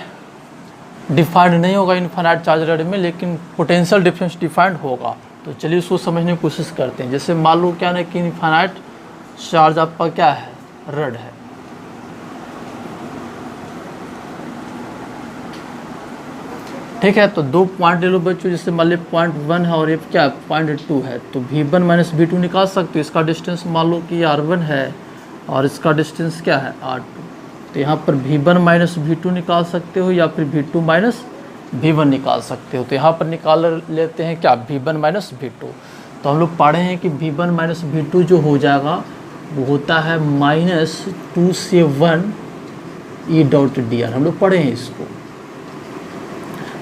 S1: डिफाइंड नहीं होगा इनफाइनाइट चार्ज रड में, लेकिन पोटेंशियल डिफरेंस डिफाइंड होगा। तो चलिए इसको समझने की कोशिश करते हैं। जैसे मान लो क्या है कि इनफाइनाइट चार्ज आपका क्या है, रड है, ठीक है। तो दो पॉइंट ले लो बच्चों, जैसे मान लो पॉइंट 1 है और ये क्या पॉइंट 2 है, तो V1 माइनस V2 निकाल सकते हो। इसका डिस्टेंस मान लो कि R1 है और इसका डिस्टेंस क्या है R2, तो यहाँ पर V1 माइनस V2 निकाल सकते हो या फिर V2 माइनस V1 निकाल सकते हो। तो यहाँ पर निकाल लेते हैं क्या, V1 माइनस V2। तो हम लोग पढ़े हैं कि V1 माइनस V2 जो हो जाएगा वो होता है -2 से 1 E डॉट dr, हम लोग पढ़े हैं इसको।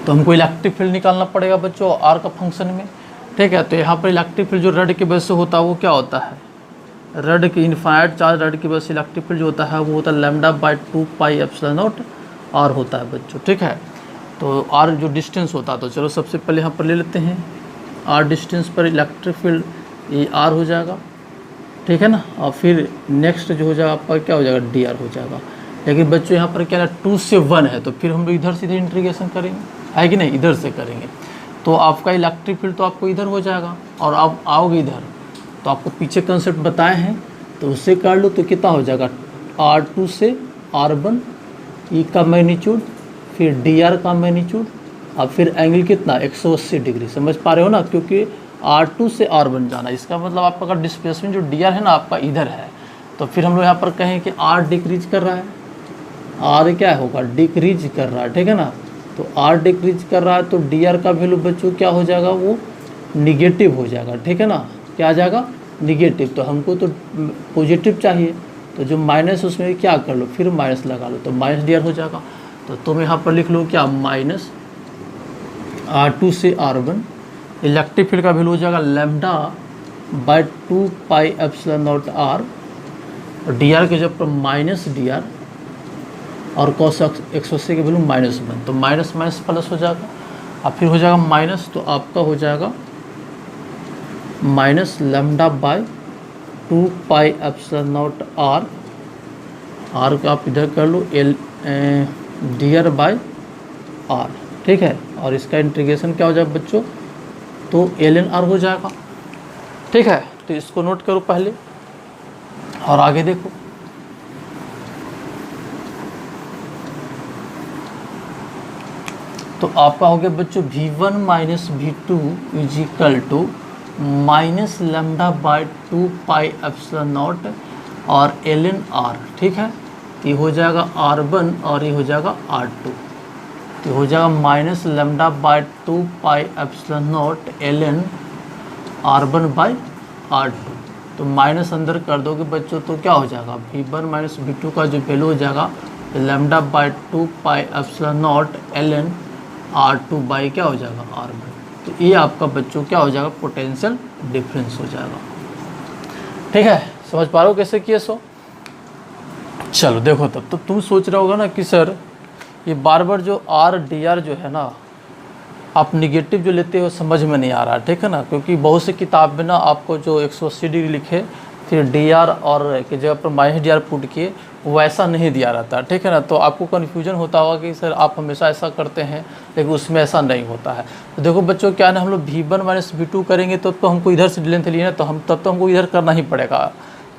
S1: तो हमको इलेक्ट्रिक फील्ड निकालना पड़ेगा बच्चों R का फंक्शन में, ठीक है। तो यहाँ पर इलेक्ट्रिक फील्ड जो रड की वजह से होता है वो क्या होता है, रड की इनफाइनाइट चार्ज रड की वजह से इलेक्ट्रिक फील्ड जो होता है वो होता है λ/2 पाई एप्सिलॉन नॉट R होता है बच्चों, ठीक है। तो R जो डिस्टेंस होता है, तो चलो सबसे पहले यहाँ पर ले लेते हैं R डिस्टेंस पर इलेक्ट्रिक फील्ड ये R हो जाएगा, ठीक है ना। और फिर नेक्स्ट जो हो जाएगा आपका क्या हो जाएगा, dr हो जाएगा। लेकिन बच्चों यहाँ पर क्या है 2 से 1 है, तो फिर हम लोग इधर से इधर इंटीग्रेशन करेंगे, है कि नहीं, इधर से करेंगे। तो आपका इलेक्ट्रिक फील्ड तो आपको इधर हो जाएगा और आप आओगे इधर, तो आपको पीछे कंसेप्ट बताए हैं तो उससे कर लो। तो कितना हो जाएगा R2 से R1 E का मैग्नीट्यूड, फिर dr का मैग्नीट्यूड, और फिर एंगल कितना 180 डिग्री। समझ पा रहे हो ना, क्योंकि R2 से R1 जाना, इसका मतलब आपका अगर डिस्प्लेसमेंट जो dr है ना आपका इधर है, तो फिर हम लोग यहाँ पर कहें कि R डिक्रीज कर रहा है, R क्या होगा, डिक्रीज कर रहा है, ठीक है ना। तो R डिक्रीज कर रहा है तो dr का वैल्यू बच्चों क्या हो जाएगा, वो निगेटिव हो जाएगा, ठीक है ना। क्या आ जाएगा, निगेटिव। तो हमको तो पॉजिटिव चाहिए, तो जो माइनस उसमें क्या कर लो, फिर माइनस लगा लो, तो माइनस dr हो जाएगा। तो तुम यहाँ पर लिख लो क्या, माइनस R2 से R1, इलेक्ट्रिक फील्ड का वैल्यू हो जाएगा λ/2 पाई एप्सिलॉन नॉट R, और dr के जब पर माइनस dr और cos 180 के वैल्यू -1, तो माइनस माइनस प्लस हो जाएगा, और फिर हो जाएगा माइनस, तो आपका हो जाएगा minus λ/2 pi epsilon nought R को आप इधर कर लो dr/r, ठीक है। और इसका इंटीग्रेशन क्या हो जाएगा बच्चों, तो ln r हो जाएगा, ठीक है। तो इसको नोट करो पहले और आगे देखो। तो आपका हो गया बच्चों V1 minus V2 is equal to minus λ/2 pi epsilon not और ln r, ठीक है। ये हो जाएगा R1 और ये हो जाएगा R2, तो हो जाएगा minus λ/2 pi epsilon not ln R1/R2। तो माइनस अंदर कर दोगे बच्चों तो क्या हो जाएगा, V1 माइनस V2 का जो वैल्यू हो जाएगा λ/2 pi epsilon not ln R2 क्या हो जाएगा, R1। तो ये आपका बच्चों क्या हो जाएगा, पोटेंशियल डिफरेंस हो जाएगा, ठीक है। समझ पा रहे हो कैसे किए सो। चलो देखो, तब तो तुम सोच रहे होगा ना कि सर ये बार बार जो R dr जो है ना आप निगेटिव जो लेते हो समझ में नहीं आ रहा, ठीक है ना। क्योंकि बहुत सी किताब में ना आपको जो 180 डिग्री लिखे फिर डी आर और की जगह पर माइनस डी आर पुट किए, वैसा नहीं दिया रहता, ठीक है ना। तो आपको कन्फ्यूजन होता होगा कि सर आप हमेशा ऐसा करते हैं, लेकिन उसमें ऐसा नहीं होता है। तो देखो बच्चों क्या है ना, हम लोग V1 माइनस V2 करेंगे तो हमको इधर से लेंथ लिए ना, तो हमको इधर करना ही पड़ेगा।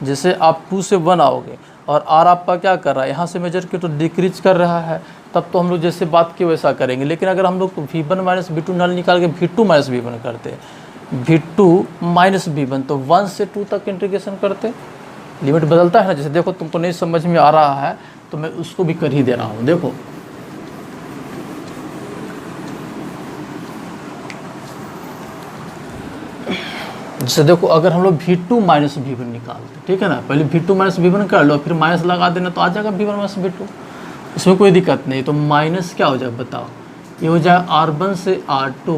S1: जैसे आप 2 से 1 आओगे और R आपका क्या कर रहा है, यहाँ से मेजर किया तो डिक्रीज कर रहा है, तब तो हम लोग जैसे बात की वैसा करेंगे। लेकिन अगर हम लोग V1 माइनस V2 नल निकाल के V2 माइनस V1 करते, V2 माइनस V1, तो 1 से 2 तक इंटीग्रेशन करते, लिमिट बदलता है ना। जैसे देखो तुमको नहीं समझ में आ रहा है तो मैं उसको भी कर ही दे रहा हूँ। देखो जैसे देखो अगर हम लोग V2 माइनस V1 निकालते, ठीक है ना, पहले V2 माइनस V1 कर लो, फिर माइनस लगा देना तो आ जाएगा V1 माइनस V2, इसमें कोई दिक्कत नहीं। तो माइनस क्या हो जाएगा बताओ, ये हो जाएगा R1 से R2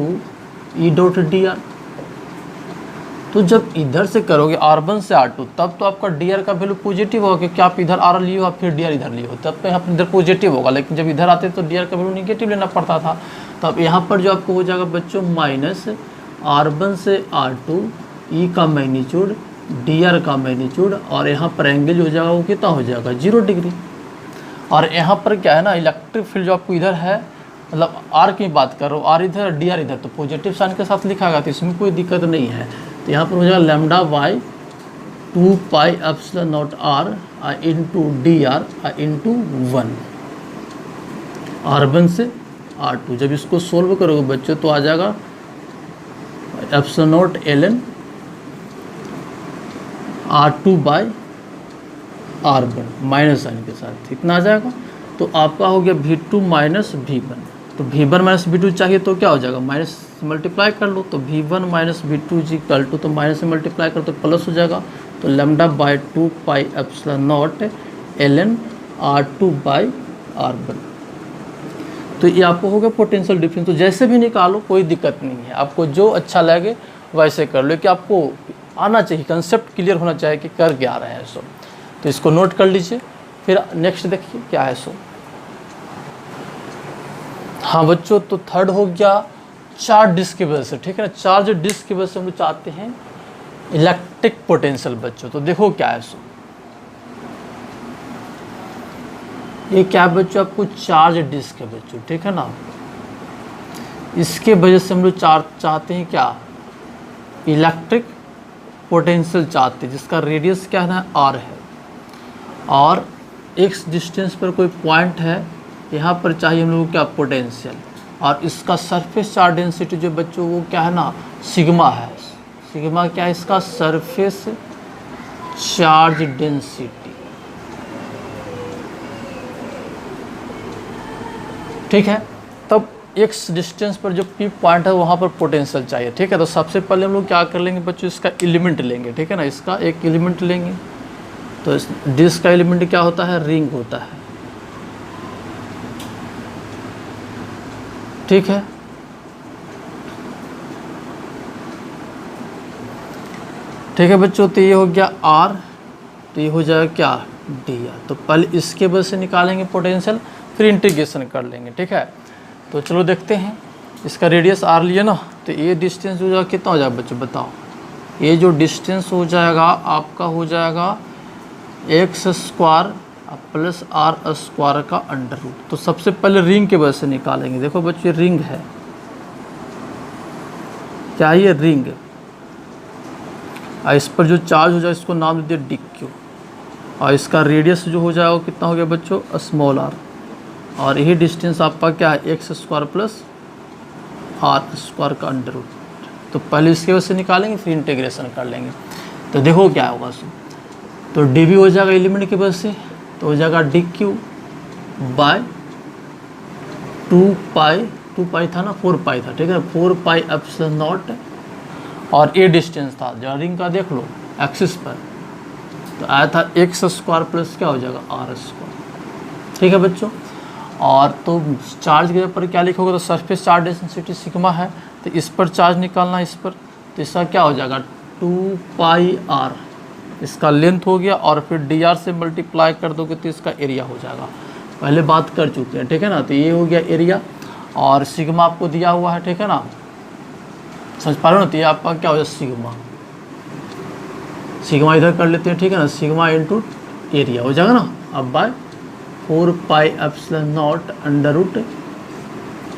S1: E dot D R. तो जब इधर से करोगे R1 से R2, तब तो आपका DR का वैल्यू पॉजिटिव होगा, क्योंकि आप इधर R लिए हो आप फिर DR इधर लिए हो, तब तो यहाँ पर इधर पॉजिटिव होगा। लेकिन जब इधर आते तो DR का वैल्यू निगेटिव लेना पड़ता था। तो अब यहाँ पर जो आपको हो जाएगा बच्चों माइनस R1 से R2 E का मैग्नीट्यूड DR का मैग्नीट्यूड, और यहाँ पर एंगल हो जाएगा वो कितना हो जाएगा 0 डिग्री। और यहाँ पर क्या है ना, इलेक्ट्रिक फील्ड जो आपको इधर है, मतलब R की बात कर रहा हूँ, R इधर DR इधर, तो पॉजिटिव साइन के साथ लिखा गया, तो इसमें कोई दिक्कत नहीं है। तो यहाँ पर हो जाएगा lambda by 2 pi epsilon nought R into DR into 1 R1 से R2। जब इसको सोल्व करोगे बच्चों तो आ जाएगा epsilon not ln R2 by R1 minus sign के साथ, इतना आ जाएगा। तो आपका हो गया V2 माइनस V1। तो V1 माइनस V2 चाहिए तो क्या हो जाएगा, माइनस से मल्टीप्लाई कर लो, तो V1 माइनस V2 जी इक्वल टू, तो माइनस से मल्टीप्लाई कर तो प्लस हो जाएगा। तो lambda by 2 pi epsilon not ln R2 by R1। तो ये आपको हो गया पोटेंशियल डिफरेंस। तो जैसे भी निकालो कोई दिक्कत नहीं है, आपको जो अच्छा लगे वैसे कर लो, कि आपको आना चाहिए, कंसेप्ट क्लियर होना चाहिए कि कर क्या रहे हैं सो। तो इसको नोट कर लीजिए। फिर नेक्स्ट देखिए क्या है सो। हाँ बच्चों, तो थर्ड हो गया चार्ज डिस्क की वजह से, ठीक है ना। चार्ज डिस्क की वजह से हम लोग चाहते हैं इलेक्ट्रिक पोटेंशियल बच्चों। तो देखो क्या है सो, ये क्या है बच्चों, आपको चार्ज डिस्क है बच्चों, ठीक है ना। इसके वजह से हम लोग चाहते हैं क्या, इलेक्ट्रिक पोटेंशियल चाहते हैं, जिसका रेडियस क्या है ना R है, और x डिस्टेंस पर कोई पॉइंट है, यहाँ पर चाहिए हम लोगों को क्या पोटेंशियल, और इसका सरफेस चार्ज डेंसिटी जो बच्चों वो क्या है ना सिग्मा है। सिग्मा क्या है, इसका सरफेस चार्ज डेंसिटी, ठीक है। तब x डिस्टेंस पर जो P पॉइंट है वहाँ पर पोटेंशियल चाहिए, ठीक है। तो सबसे पहले हम लोग क्या कर लेंगे बच्चों, इसका एलिमेंट लेंगे, ठीक है ना। इसका एक एलिमेंट लेंगे, तो इस डिस्क का एलिमेंट क्या होता है, रिंग होता है, ठीक है। ठीक है बच्चों, तो ये हो गया R, तो ये हो जाएगा क्या DR। तो पहले इसके वजह से निकालेंगे पोटेंशियल, फिर इंटीग्रेशन कर लेंगे, ठीक है। तो चलो देखते हैं, इसका रेडियस R लिए ना, तो ये डिस्टेंस हो जाएगा कितना हो जाएगा बच्चों बताओ। ये जो डिस्टेंस हो जाएगा आपका हो जाएगा x square plus R square का अंडर रूट। तो सबसे पहले रिंग के वजह से निकालेंगे। देखो बच्चों रिंग है, क्या ये रिंग, और इस पर जो चार्ज हो जाए इसको नाम दे दिया DQ, और इसका रेडियस जो हो जाएगा कितना हो गया बच्चों स्मॉल r, और यही डिस्टेंस आपका क्या है x square plus R square का अंडर रूट। तो पहले इसके वजह से निकालेंगे फिर इंटीग्रेशन कर लेंगे। तो देखो क्या होगा सो, तो dV हो जाएगा एलिमेंट की वजह से, तो हो जाएगा DQ बाय 2 पाई था ना 4 पाई था, ठीक है, 4 पाई एप्सिलॉन नॉट, और ये डिस्टेंस था जो रिंग का देख लो एक्सिस पर, तो आया था x स्क्वायर प्लस क्या हो जाएगा R स्क्वायर, ठीक है बच्चों। और तो चार्ज के ऊपर क्या लिखोगे, तो सरफेस चार्ज डेंसिटी सिग्मा है, तो इस पर चार्ज निकालना इस पर, तो इसका क्या हो जाएगा 2 पाई R, इसका लेंथ हो गया, और फिर DR से मल्टीप्लाई कर दोगे तो इसका एरिया हो जाएगा। पहले बात कर चुके हैं, ठीक है ना। तो ये हो गया एरिया, और सिग्मा आपको दिया हुआ है, ठीक है ना, समझ पा रहे हो ना। तो ये आपका क्या हो जाएगा सिग्मा, सिग्मा इधर कर लेते हैं, ठीक है ना, सिग्मा इंटू एरिया हो जाएगा ना। अब by 4 pi epsilon naught under root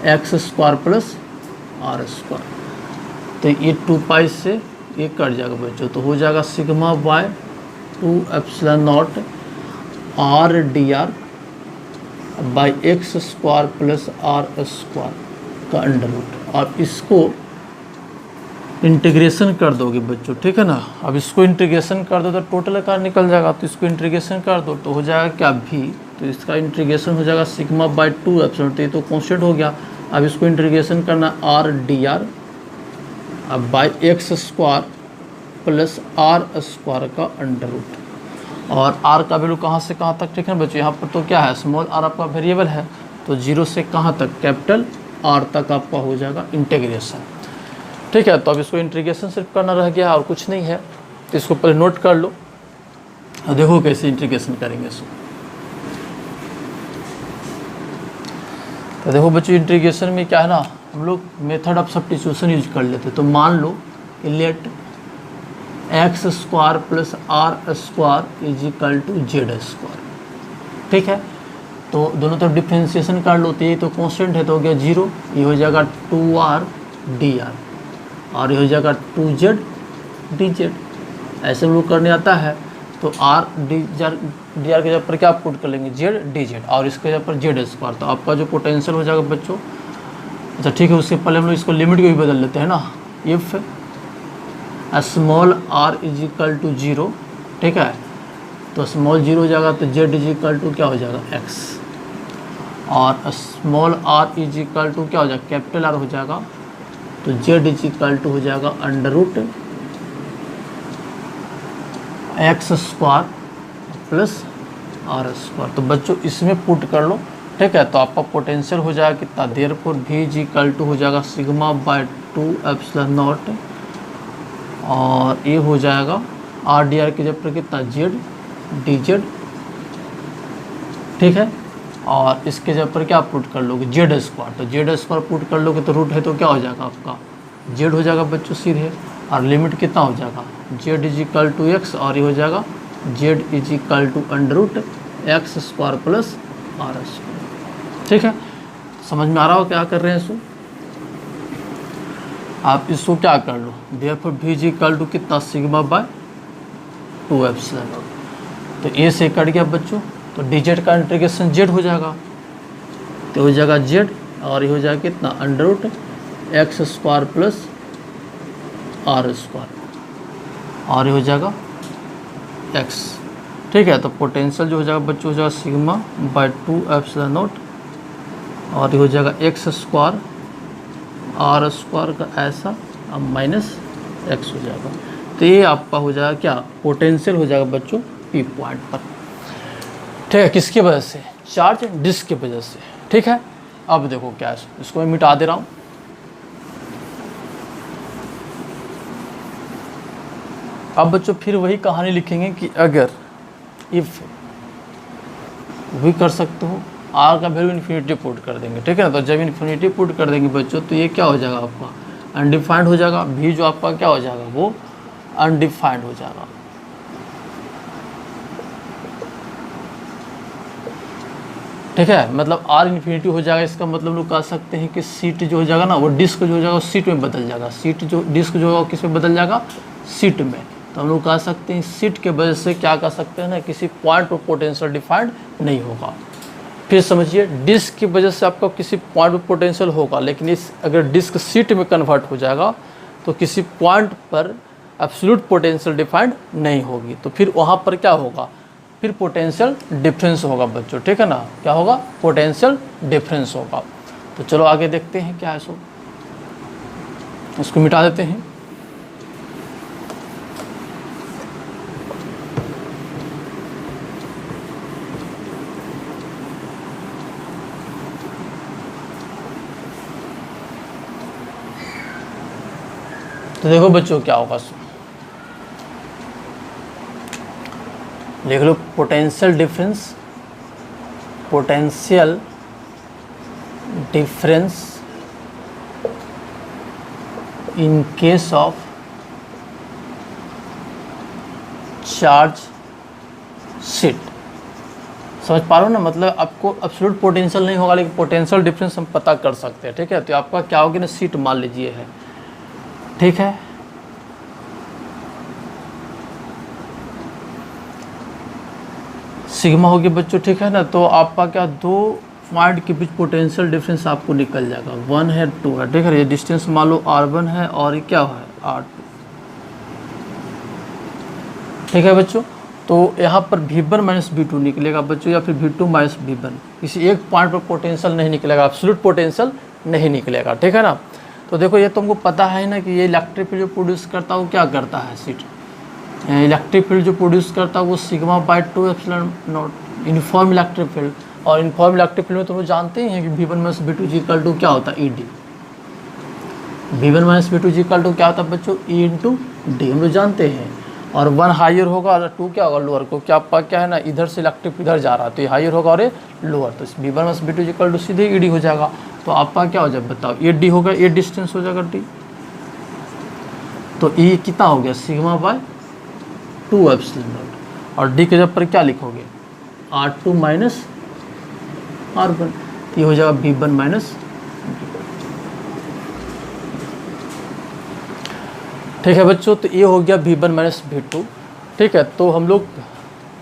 S1: x square plus r square. तो ये 2 पाई से ये कट जाएगा बच्चों, तो हो जाएगा sigma by 2 epsilon naught r d r by x square plus r square का अंडर रूट। और इसको इंटीग्रेशन कर दोगे बच्चों, ठीक है ना। अब इसको इंटीग्रेशन कर दो तो टोटल आकार निकल जाएगा, तो इसको इंटीग्रेशन कर दो तो हो जाएगा क्या भी, तो इसका इंटीग्रेशन हो जाएगा सिग्मा बाय 2 एप्सिलॉन, तो ये तो कॉन्स्टेंट हो गया। अब इसको इंटीग्रेशन करना आर डी आर अब by x square plus r square का अंडर रूट। और आर का वैल्यू कहाँ से कहाँ तक, ठीक है बच्चों, यहाँ पर तो क्या है, स्मॉल आर आपका वेरिएबल है, तो 0 से कहाँ तक, कैपिटल आर तक आपका हो जाएगा इंटीग्रेशन, ठीक है। तो अब इसको इंटीग्रेशन सिर्फ करना रह गया और कुछ नहीं है, तो इसको पहले नोट कर लो और देखो कैसे इंटीग्रेशन करेंगे इसको। तो देखो बच्चों इंटीग्रेशन में क्या है ना, हम लोग मेथड ऑफ सब्स्टिट्यूशन यूज कर लेते। तो मान लो कि let x square plus r square is equal to z square, ठीक है। तो दोनों तरफ डिफ्रेंशिएशन कर लो, तो ये तो कांस्टेंट है तो हो गया 0, ये हो जाएगा 2r dr और ये हो जाएगा 2z dz। ऐसे हम लोग करने आता है, तो r dr के जगह पर क्या पुट कर लेंगे, z dz और इसके जगह पर जेड स्क्वायर। तो आपका जो पोटेंशियल हो जाएगा बच्चों, अच्छा ठीक है, उससे पहले हम लोग इसको लिमिट को भी बदल लेते हैं ना। If small r is equal to 0, ठीक है, तो स्मॉल 0 हो जाएगा तो z इज इक्वल टू क्या हो जाएगा x, और small r is equal to क्या हो जाएगा, कैपिटल R हो जाएगा, तो z इज इक्वल टू हो जाएगा under root x square plus r square. तो बच्चों इसमें पुट कर लो, ठीक है। तो आपका पोटेंशियल हो जाएगा कितना, therefore v is equal to हो जाएगा सिग्मा बाय 2 एप्सिलॉन नॉट और ये हो जाएगा आर डी आर के जब पर कितना, जेड डी जेड, ठीक है। और इसके जब पर क्या पुट कर लोगे, जेड स्क्वायर, तो जेड स्क्वायर पुट कर लोगे तो रूट है तो क्या हो जाएगा आपका, जेड हो जाएगा बच्चों सीधे, और लिमिट कितना हो जाएगा, z is equal to x और ये हो जाएगा z is equal to under root x square plus r square, ठीक है। समझ में आ रहा हो क्या कर रहे हैं इसको, आप इसको क्या कर लो, therefore v is equal to कितना, सिग्मा बाय 2 एप्सिलॉन नॉट। तो ए से कट गया बच्चों, तो dz का इंटीग्रेशन z हो जाएगा, तो हो जाएगा z और ये हो जाएगा कितना, under root x square plus r square और ये हो जाएगा x, ठीक है। तो पोटेंशियल जो हो जाएगा बच्चों हो जाएगा सिग्मा बाय 2 एप्सिलॉन नॉट और ये हो जाएगा एक्स स्क्वायर आर स्क्वायर का ऐसा अब माइनस एक्स हो जाएगा। तो ये आपका हो जाएगा क्या, पोटेंशियल हो जाएगा बच्चों पी पॉइंट पर, ठीक है। किसकी वजह से, चार्ज डिस्क की वजह से, ठीक है। अब देखो क्या है, इसको मैं मिटा दे रहा हूँ। अब बच्चों फिर वही कहानी लिखेंगे कि अगर इफ़ भी कर सकते हो, आर का वैल्यू इन्फिनिटी पुट कर देंगे, ठीक है ना। तो जब इन्फिनिटी पुट कर देंगे बच्चों तो ये क्या हो जाएगा आपका, अनडिफाइंड हो जाएगा, भी जो आपका क्या हो जाएगा, वो अनडिफाइंड हो जाएगा, ठीक है। मतलब आर इन्फिनिटी हो जाएगा, इसका मतलब लोग कह सकते हैं कि सीट जो हो जाएगा ना, वो डिस्क जो हो जाएगा सीट में बदल जाएगा, सीट जो डिस्क जो होगा किस में बदल जाएगा, सीट में। तो हम लोग कह सकते हैं सीट के वजह से क्या कह सकते हैं ना, किसी पॉइंट पर पोटेंशियल डिफाइंड नहीं होगा। फिर समझिए, डिस्क की वजह से आपका किसी पॉइंट पर पोटेंशियल होगा, लेकिन इस अगर डिस्क सीट में कन्वर्ट हो जाएगा तो किसी पॉइंट पर एब्सोल्यूट पोटेंशियल डिफाइंड नहीं होगी, तो फिर वहाँ पर क्या होगा, फिर पोटेंशियल डिफरेंस होगा बच्चों, ठीक है ना। क्या होगा, पोटेंशियल डिफरेंस होगा। तो चलो आगे देखते हैं क्या है सो, इसको मिटा देते हैं। तो देखो बच्चों क्या होगा, लिख low potential difference, potential difference in case of charge sheet. समझ पा रहे हो ना, मतलब आपको एब्सोल्यूट पोटेंशियल नहीं होगा लेकिन पोटेंशियल डिफरेंस हम पता कर सकते हैं, ठीक है। तो आपका क्या होगी ना, शीट मान लीजिए है, ठीक है। सिग्मा हो गया बच्चों, ठीक है ना। तो आपका क्या, दो पॉइंट के बीच पोटेंशियल डिफरेंस आपको निकल जाएगा, 1 है 2 है, ठीक है। ये डिस्टेंस मान लो r1 है और ये क्या है r2, ठीक है बच्चों। तो यहाँ पर v1 माइनस v2 निकलेगा बच्चों, या फिर v2 माइनस v1, किसी एक पॉइंट पर पोटेंशियल नहीं निकलेगा, एब्सोल्यूट पोटेंशियल नहीं निकलेगा, ठीक है ना। तो देखो ये तुमको पता है ना कि ये इलेक्ट्रिक फील्ड जो प्रोड्यूस करता है वो क्या करता है, शीट इलेक्ट्रिक फील्ड जो प्रोड्यूस करता है वो sigma by 2 epsilon not, uniform electric field. और यूनिफॉर्म इलेक्ट्रिक फील्ड में तुम लोग जानते ही हैं कि v1 minus v2 equal to क्या होता है, ed। v1 minus v2 equal to क्या होता है बच्चों, e इंटू डी, हम लोग जानते हैं। और 1 हायर होगा और 2 क्या होगा, लोअर को। क्या आपका क्या है ना, इधर से इलेक्ट्रिक इधर जा रहा है तो ये हायर होगा और ये लोअर, तो v1 minus v2 equal to सीधे ed हो जाएगा। तो आपका क्या हो जाए बताओ, ed होगा, ये डिस्टेंस हो जाएगा d, तो e कितना हो गया, सिग्मा बाय 2 एप्सिलॉन नॉट। और d के जब पर क्या लिखोगे, r2 माइनस r1, ये हो जाएगा v1 माइनस, ठीक है बच्चों। तो ये हो गया v1 माइनस v2, ठीक है। तो हम लोग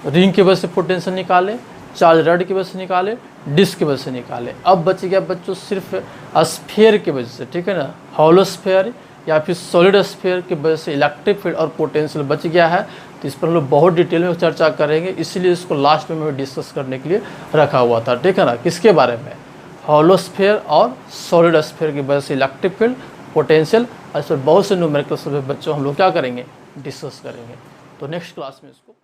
S1: रिंग की वजह से पोटेंशियल निकाले, चार्ज रड की वजह से निकाले, डिस्क की वजह से निकाले। अब बच गया बच्चों सिर्फ स्फीयर की वजह से, ठीक है ना, हॉलो स्फीयर या फिर सॉलिड स्फीयर की वजह से इलेक्ट्रिक फील्ड और पोटेंशियल बच गया है। तो इस पर हम लोग बहुत डिटेल में चर्चा करेंगे, इसीलिए इसको लास्ट में डिस्कस करने के लिए रखा हुआ था, ठीक है ना। किसके बारे में, हॉलो स्फीयर और सॉलिड स्फीयर की वजह से इलेक्ट्रिक फील्ड, पोटेंशियल, और इस पर बहुत से न्यूमेरिकल्स बच्चों हम लोग क्या करेंगे, डिस्कस करेंगे। तो नेक्स्ट क्लास में इसको